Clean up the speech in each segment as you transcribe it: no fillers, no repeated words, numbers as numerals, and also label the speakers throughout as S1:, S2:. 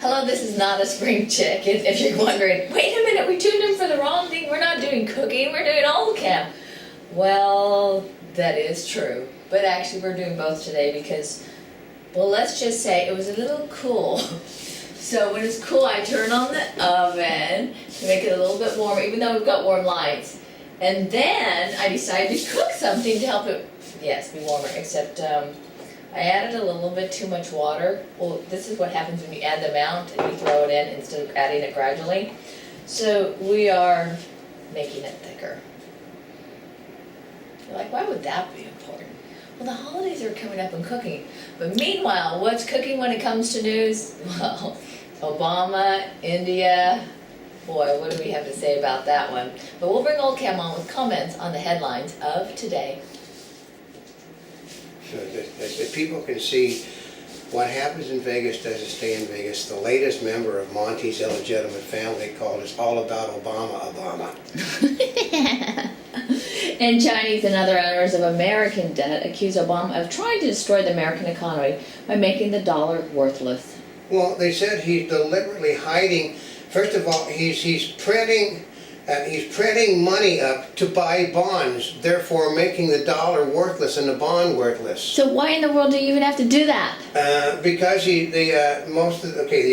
S1: Hello, this is not a spring chick. If you're wondering, wait a minute, we tuned in for the wrong thing. We're not doing cooking, we're doing Oldecam. Well, that is true. But actually, we're doing both today because, well, let's just say it was a little cool. So when it's cool, I turn on the oven to make it a little bit warmer, even though we've got warm lights. And then I decided to cook something to help it, yes, be warmer, except I added a little bit too much water. Well, this is what happens when you add the amount and you throw it in instead of adding it gradually. So we are making it thicker. You're like, why would that be important? Well, the holidays are coming up and cooking. But meanwhile, what's cooking when it comes to news? Well, Obama, India, boy, what do we have to say about that one? But we'll bring Oldecam on with comments on the headlines of today.
S2: So that people can see what happens in Vegas doesn't stay in Vegas. The latest member of Monty's illegitimate family called us all about Obama.
S1: And Chinese and other owners of American debt accuse Obama of trying to destroy the American economy by making the dollar worthless.
S2: Well, they said he's deliberately hiding. First of all, he's printing money up to buy bonds, therefore making the dollar worthless and the bond worthless.
S1: So why in the world do you even have to do that?
S2: Because the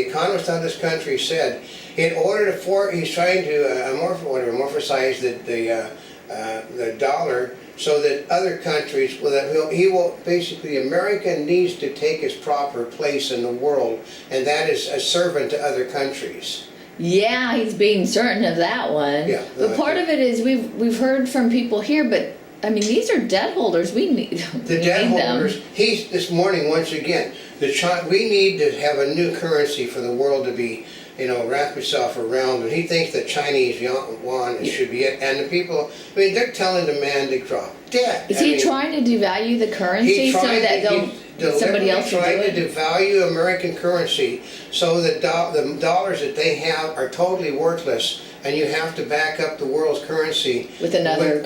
S2: economists of this country said, in order to he's trying to amorphize the dollar so that other countries, basically America needs to take its proper place in the world, and that is a servant to other countries.
S1: Yeah, he's being certain of that one.
S2: Yeah,
S1: but part of it is we've heard from people here, but I mean these are debt holders. We need
S2: the debt holders. He's this morning once again. We need to have a new currency for the world to be, wrap itself around. And he thinks that Chinese yuan should be it. And the people, I mean, they're telling the man to drop dead.
S1: Is he trying to devalue the currency so that somebody else will do it?
S2: Trying to devalue American currency so that the dollars that they have are totally worthless, and you have to back up the world's currency
S1: with another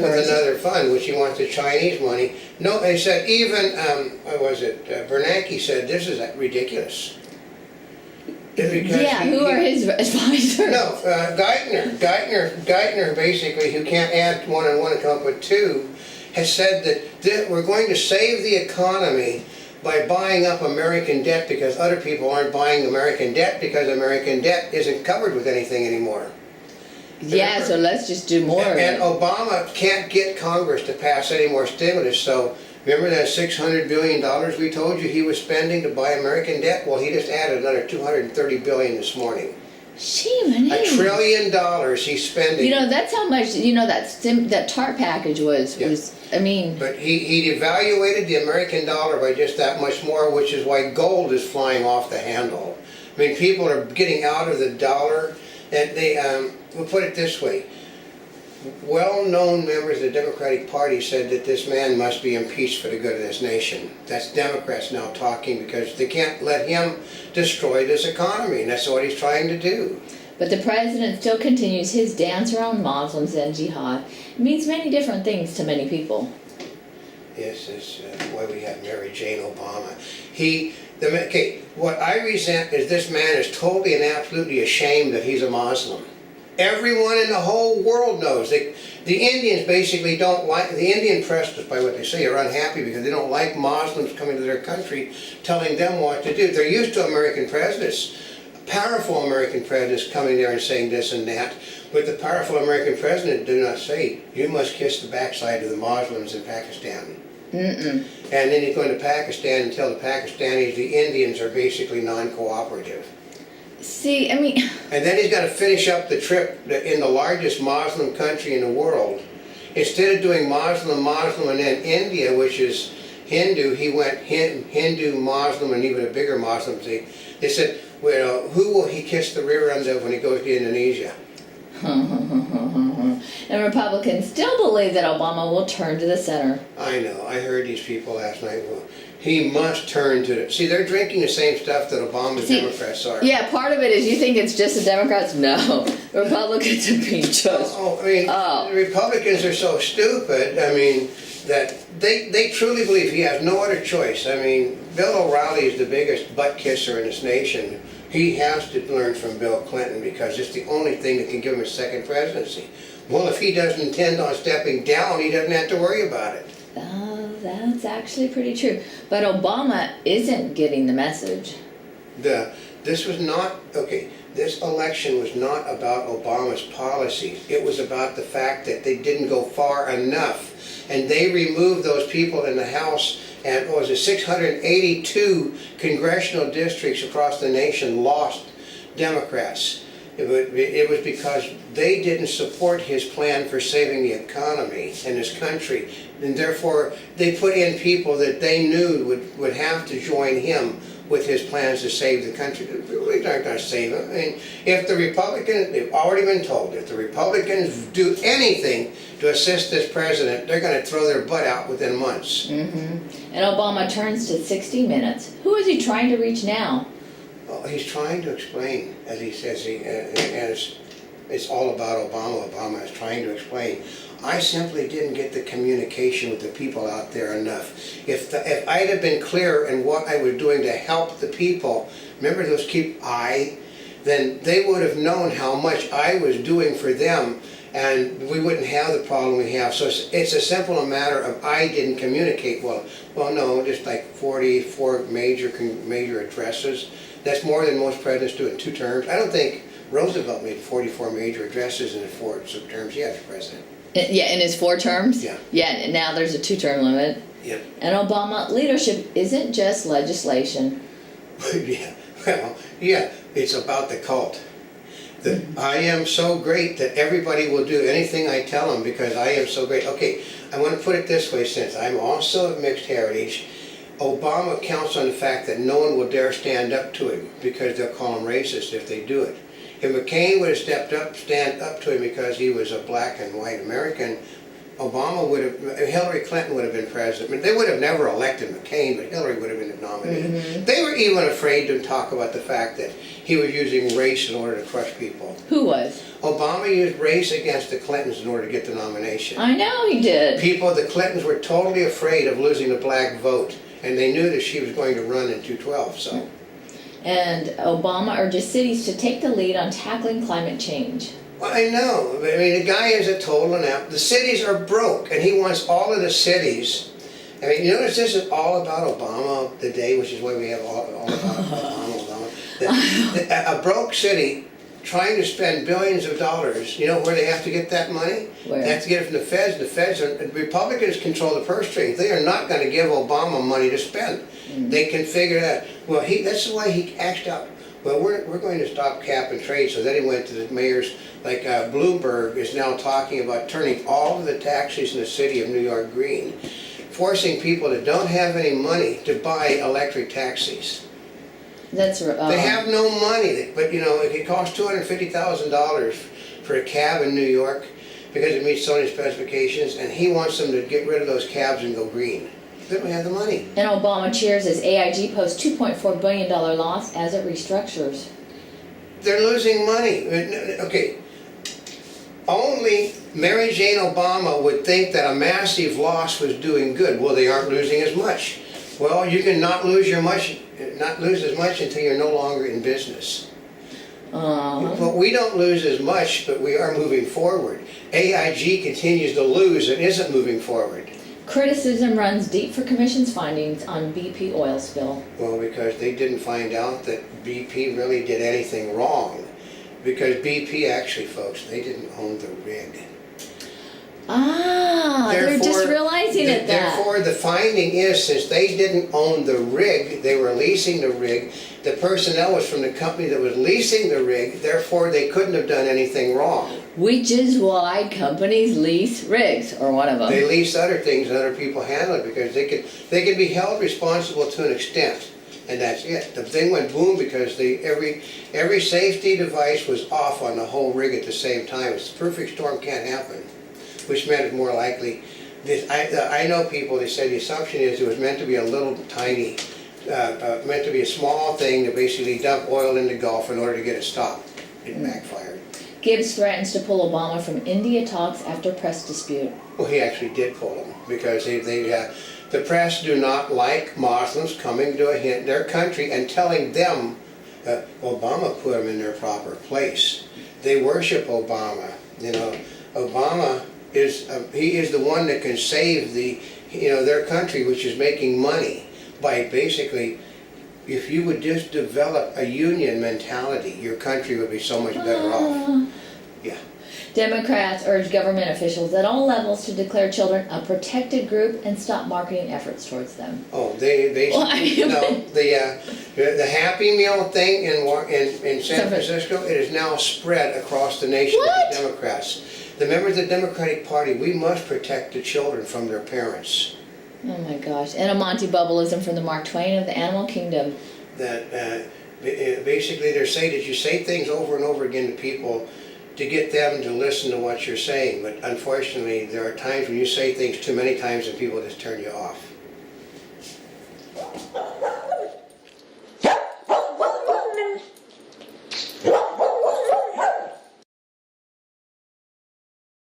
S2: fund, which he wants the Chinese money. No, they said even Bernanke said this is ridiculous.
S1: Who are his advisors?
S2: No, Geithner basically, who can't add one and one and come up with two, has said that we're going to save the economy by buying up American debt because other people aren't buying American debt because American debt isn't covered with anything anymore.
S1: Yeah, so let's just do more.
S2: And Obama can't get Congress to pass any more stimulus, so remember that $600 billion we told you he was spending to buy American debt? Well, he just added another $230 billion this morning.
S1: $1
S2: trillion he's spending.
S1: That's how much, that TARP package was, I mean.
S2: But he devaluated the American dollar by just that much more, which is why gold is flying off the handle. I mean, people are getting out of the dollar, and we'll put it this way. Well-known members of the Democratic Party said that this man must be impeached for the good of this nation. That's Democrats now talking because they can't let him destroy this economy, and that's what he's trying to do.
S1: But the president still continues his dance around Muslims and jihad. It means many different things to many people.
S2: Yes, that's why we have Mary Jane Obama. What I resent is this man is totally and absolutely ashamed that he's a Muslim. Everyone in the whole world knows. The Indians basically don't like, the Indian press, by what they say, are unhappy because they don't like Muslims coming to their country telling them what to do. They're used to American presidents, powerful American presidents coming there and saying this and that, but the powerful American president do not say, you must kiss the backside of the Muslims in Pakistan. And then he's going to Pakistan and tell the Pakistanis the Indians are basically non-cooperative.
S1: See, I mean...
S2: And then he's got to finish up the trip in the largest Muslim country in the world. Instead of doing Muslim, and then India, which is Hindu, he went Hindu, Muslim, and even a bigger Muslim thing. They said, well, who will he kiss the rear end of when he goes to Indonesia?
S1: And Republicans still believe that Obama will turn to the center.
S2: I know. I heard these people last night. Well, he must turn to the... See, they're drinking the same stuff that Obama's Democrats are.
S1: Yeah, part of it is you think it's just the Democrats. No. Republicans are being just...
S2: The Republicans are so stupid, that they truly believe he has no other choice. Bill O'Reilly is the biggest butt kisser in this nation. He has to learn from Bill Clinton because it's the only thing that can give him a second presidency. Well, if he doesn't intend on stepping down, he doesn't have to worry about it.
S1: Oh, that's actually pretty true. But Obama isn't getting the message.
S2: This was not, okay, this election was not about Obama's policies. It was about the fact that they didn't go far enough. And they removed those people in the House, and what was it, 682 congressional districts across the nation lost Democrats. It was because they didn't support his plan for saving the economy and his country. And therefore, they put in people that they knew would have to join him with his plans to save the country. They aren't going to save him. I mean, if the Republicans, they've already been told, if the Republicans do anything to assist this president, they're going to throw their butt out within months.
S1: Mm-hmm. And Obama turns to 60 Minutes. Who is he trying to reach now?
S2: Well, he's trying to explain, as he says, and it's all about Obama. Obama is trying to explain. I simply didn't get the communication with the people out there enough. If I'd have been clear in what I was doing to help the people, remember those then they would have known how much I was doing for them, and we wouldn't have the problem we have. So it's a simple matter of I didn't communicate well. Well, no, just like 44 major addresses. That's more than most presidents do in 2 terms. I don't think Roosevelt made 44 major addresses in the 4 terms he had as president.
S1: Yeah, in his 4 terms?
S2: Yeah.
S1: Yeah, and now there's a 2-term limit.
S2: Yep.
S1: And Obama, leadership isn't just legislation.
S2: Yeah, well, yeah, it's about the cult. I am so great that everybody will do anything I tell them because I am so great. Okay, I want to put it this way, since I'm also of mixed heritage, Obama counts on the fact that no one will dare stand up to him because they'll call him racist if they do it. If McCain would have stand up to him because he was a black and white American, Hillary Clinton would have been president. I mean, they would have never elected McCain, but Hillary would have been nominated. Mm-hmm. They were even afraid to talk about the fact that he was using race in order to crush people.
S1: Who was?
S2: Obama used race against the Clintons in order to get the nomination.
S1: I know he did.
S2: The Clintons were totally afraid of losing the black vote, and they knew that she was going to run in 2012, so.
S1: And Obama urges cities to take the lead on tackling climate change.
S2: Well, I know. I mean, the guy is a total inept. The cities are broke, and he wants all of the cities. I mean, you notice this is all about Obama today, which is why we have all about Obama. A broke city trying to spend billions of dollars, you know where they have to get that money?
S1: Where?
S2: They have to get it from the feds. The Republicans control the purse strings. They are not going to give Obama money to spend. Mm-hmm. They can figure that. Well, that's why he acted out. Well, we're going to stop cap and trade. So then he went to the mayors, like Bloomberg is now talking about turning all of the taxis in the city of New York green, forcing people that don't have any money to buy electric taxis.
S1: That's
S2: They have no money, but you know, it could cost $250,000 for a cab in New York because it meets so many specifications, and he wants them to get rid of those cabs and go green. They don't have the money.
S1: And Obama cheers as AIG posts $2.4 billion loss as it restructures.
S2: They're losing money. Okay, only Mary Jane Obama would think that a massive loss was doing good. Well, they aren't losing as much. Well, you can not lose as much until you're no longer in business. But we don't lose as much, but we are moving forward. AIG continues to lose and isn't moving forward.
S1: Criticism runs deep for Commission's findings on BP oil spill.
S2: Well, because they didn't find out that BP really did anything wrong. Because BP actually, folks, they didn't own the rig.
S1: They're just realizing it.
S2: Therefore, the finding is, since they didn't own the rig, they were leasing the rig, the personnel was from the company that was leasing the rig, therefore they couldn't have done anything wrong.
S1: Which is why companies lease rigs, or one of them.
S2: They lease other things and other people handle it because they can be held responsible to an extent. And that's it. The thing went boom because every safety device was off on the whole rig at the same time. It's the perfect storm can't happen. Which meant it more likely. I know people, they said the assumption is it was meant to be a little tiny, meant to be a small thing to basically dump oil in the Gulf in order to get it stopped. It backfired.
S1: Gibbs threatens to pull Obama from India talks after press dispute.
S2: Well, he actually did pull him because the press do not like Muslims coming to their country and telling them Obama put them in their proper place. They worship Obama. You know, Obama he is the one that can save their country, which is making money by basically. If you would just develop a union mentality, your country would be so much better off. Yeah.
S1: Democrats urge government officials at all levels to declare children a protected group and stop marketing efforts towards them.
S2: Oh, they basically, the Happy Meal thing in San Francisco, it is now spread across the nation with the Democrats. The members of the Democratic Party, we must protect the children from their parents.
S1: Oh my gosh. And a Monty Bubbleism from the Mark Twain of the Animal Kingdom.
S2: That basically they're saying that you say things over and over again to people to get them to listen to what you're saying. But unfortunately, there are times when you say things too many times and people just turn you off.